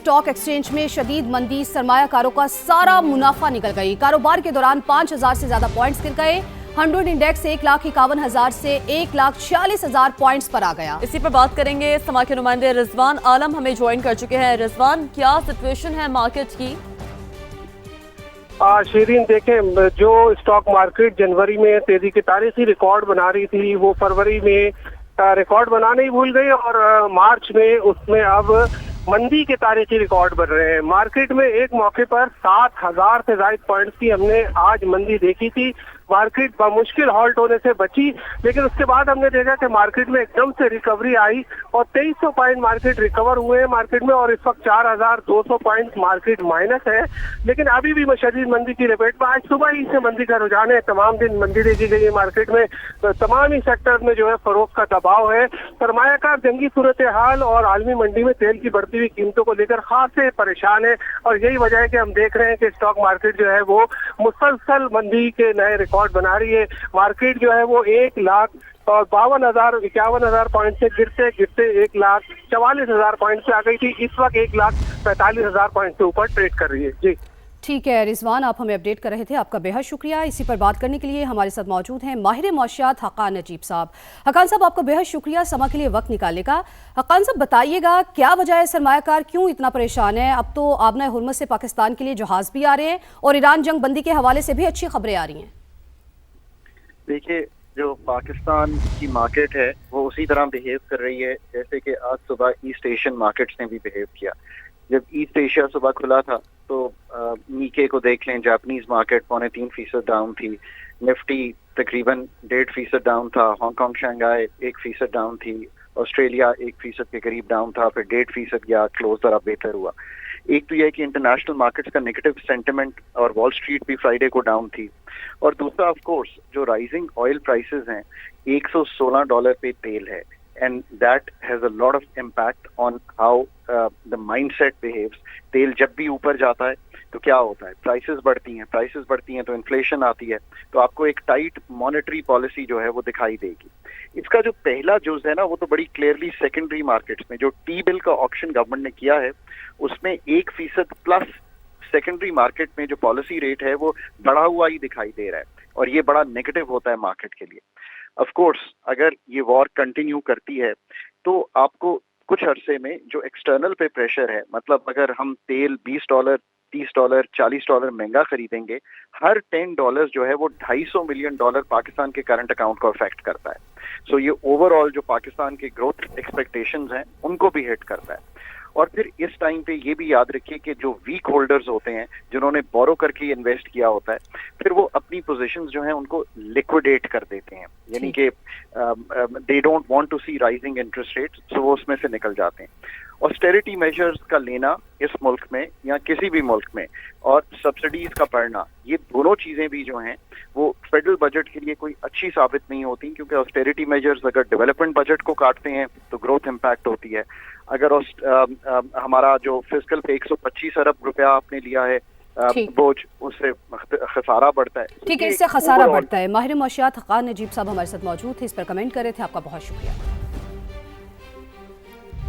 Stock exchange में शदीद मंदी, सरमायाकारों का सारा मुनाफा निकल गई। कारोबार के दौरान 5,000 से ज्यादा पॉइंट्स गिर गए। 100 इंडेक्स 1,51,000 से 1,46,000 पॉइंट्स पर आ गया। इसी पर बात करेंगे। समा के नुमाइंदे रिजवान आलम हमें ज्वाइन कर चुके हैं। रिजवान, क्या सिचुएशन है मार्केट की? शीरीन, देखें, जो स्टॉक मार्केट जनवरी में तेजी की तारीखी रिकॉर्ड बना रही थी, वो फरवरी में रिकॉर्ड बनाने ही भूल गई और मार्च में उसमें अब मंदी के तारीखी रिकॉर्ड बन रहे हैं। मार्केट में एक मौके पर 7,000 से ज्यादा पॉइंट्स की हमने आज मंदी देखी थी। मार्केट मुश्किल हॉल्ट होने से बची, लेकिन उसके बाद हमने देखा कि मार्केट में एकदम से रिकवरी आई और 2300 पॉइंट मार्केट रिकवर हुए मार्केट में, और इस वक्त 4,200 पॉइंट मार्केट माइनस है। लेकिन अभी भी शदीद मंदी की लपेट में। आज सुबह ही से मंदी का रुझान है, तमाम दिन मंदी देखी गई है मार्केट में। तो तमाम ही सेक्टर में जो है फरोख्त का दबाव है। सरमायाकार जंगी सूरत हाल और आलमी मंडी में तेल की बढ़ती हुई कीमतों को लेकर खासे परेशान है, और यही वजह है कि हम देख रहे हैं कि स्टॉक मार्केट जो है वो मुसलसल मंदी के नए रिकॉर्ड बना रही है। मार्केट जो है वो 1,52,000-51,000 पॉइंट से गिरते गिरते 1,44,000 पॉइंट से आ गई थी। इस वक्त 1,45,000 पॉइंट से ऊपर ट्रेड कर रही है। जी ठीक है रिजवान, आप हमें अपडेट कर रहे थे, आपका बेहद शुक्रिया। इसी पर बात करने के लिए हमारे साथ मौजूद हैं माहिर मौशियात हक्कान नजीब साहब। हक्कान साहब, आपका बेहद शुक्रिया समा के लिए वक्त निकालने का। हक्कान साहब, बताइएगा क्या वजह है, सरमायाकार क्यों इतना परेशान है? अब तो आबना हुर्मुज़ से पाकिस्तान के लिए जहाज भी आ रहे हैं और ईरान जंग बंदी के हवाले से भी अच्छी खबरें आ रही हैं। देखिए, जो पाकिस्तान की मार्केट है वो उसी तरह बिहेव कर रही है जैसे कि आज सुबह ईस्ट एशियन मार्केट्स ने भी बिहेव किया। जब ईस्ट एशिया सुबह खुला था तो नीके को देख लें, जापानीज मार्केट 3.25% डाउन थी। निफ्टी तकरीबन 1.5% डाउन था। हांगकांग शंघाई 1% डाउन थी। ऑस्ट्रेलिया 1% के करीब डाउन था, फिर 1.5% गया, क्लोज जरा बेहतर हुआ। एक तो यह कि इंटरनेशनल मार्केट्स का नेगेटिव सेंटिमेंट और वॉल स्ट्रीट भी फ्राइडे को डाउन थी। और दूसरा ऑफ कोर्स जो राइजिंग ऑयल प्राइसेस हैं, $116 पे तेल है, and that has a lot of impact on how the mindset behaves. तेल जब भी ऊपर जाता है तो क्या होता है, प्राइसेस बढ़ती हैं तो इन्फ्लेशन आती है, तो आपको एक टाइट मॉनेटरी पॉलिसी जो है वो दिखाई देगी। इसका जो पहला जुज है ना, वो तो बड़ी क्लियरली सेकेंडरी मार्केट्स में जो टी बिल का ऑक्शन गवर्नमेंट ने किया है उसमें 1% प्लस सेकेंडरी मार्केट में जो पॉलिसी रेट है वो बढ़ा हुआ ही दिखाई दे रहा है, और ये बड़ा नेगेटिव होता है मार्केट के लिए। ऑफ कोर्स अगर ये वॉर कंटिन्यू करती है तो आपको कुछ अरसे में जो एक्सटर्नल पे प्रेशर है, मतलब अगर हम तेल $20, $30, $40 महंगा खरीदेंगे, हर $10 जो है वो $250 मिलियन पाकिस्तान के करंट अकाउंट को अफेक्ट करता है। सो ये ओवरऑल जो पाकिस्तान के ग्रोथ एक्सपेक्टेशंस हैं उनको भी हिट करता है। और फिर इस टाइम पे ये भी याद रखिए कि जो वीक होल्डर्स होते हैं, जिन्होंने बोरो करके इन्वेस्ट किया होता है, फिर वो अपनी पोजीशंस जो हैं उनको लिक्विडेट कर देते हैं, यानी कि they don't want to see rising interest rates, so वो उसमें से निकल जाते हैं। ऑस्टेरिटी मेजर्स का लेना इस मुल्क में या किसी भी मुल्क में, और सब्सिडीज का पड़ना, ये दोनों चीजें भी जो हैं वो फेडरल बजट के लिए कोई अच्छी साबित नहीं होती, क्योंकि ऑस्टेरिटी मेजर्स अगर डेवलपमेंट बजट को काटते हैं तो ग्रोथ इम्पैक्ट होती है। अगर हमारा जो फिस्कल पे 125 अरब रुपया आपने लिया है बोझ, उससे खसारा बढ़ता है। ठीक है, इससे खसारा बढ़ता है। माहिर मौशियात हक्कान नजीब साहब हमारे साथ मौजूद थे, इस पर कमेंट कर रहे थे। आपका बहुत शुक्रिया।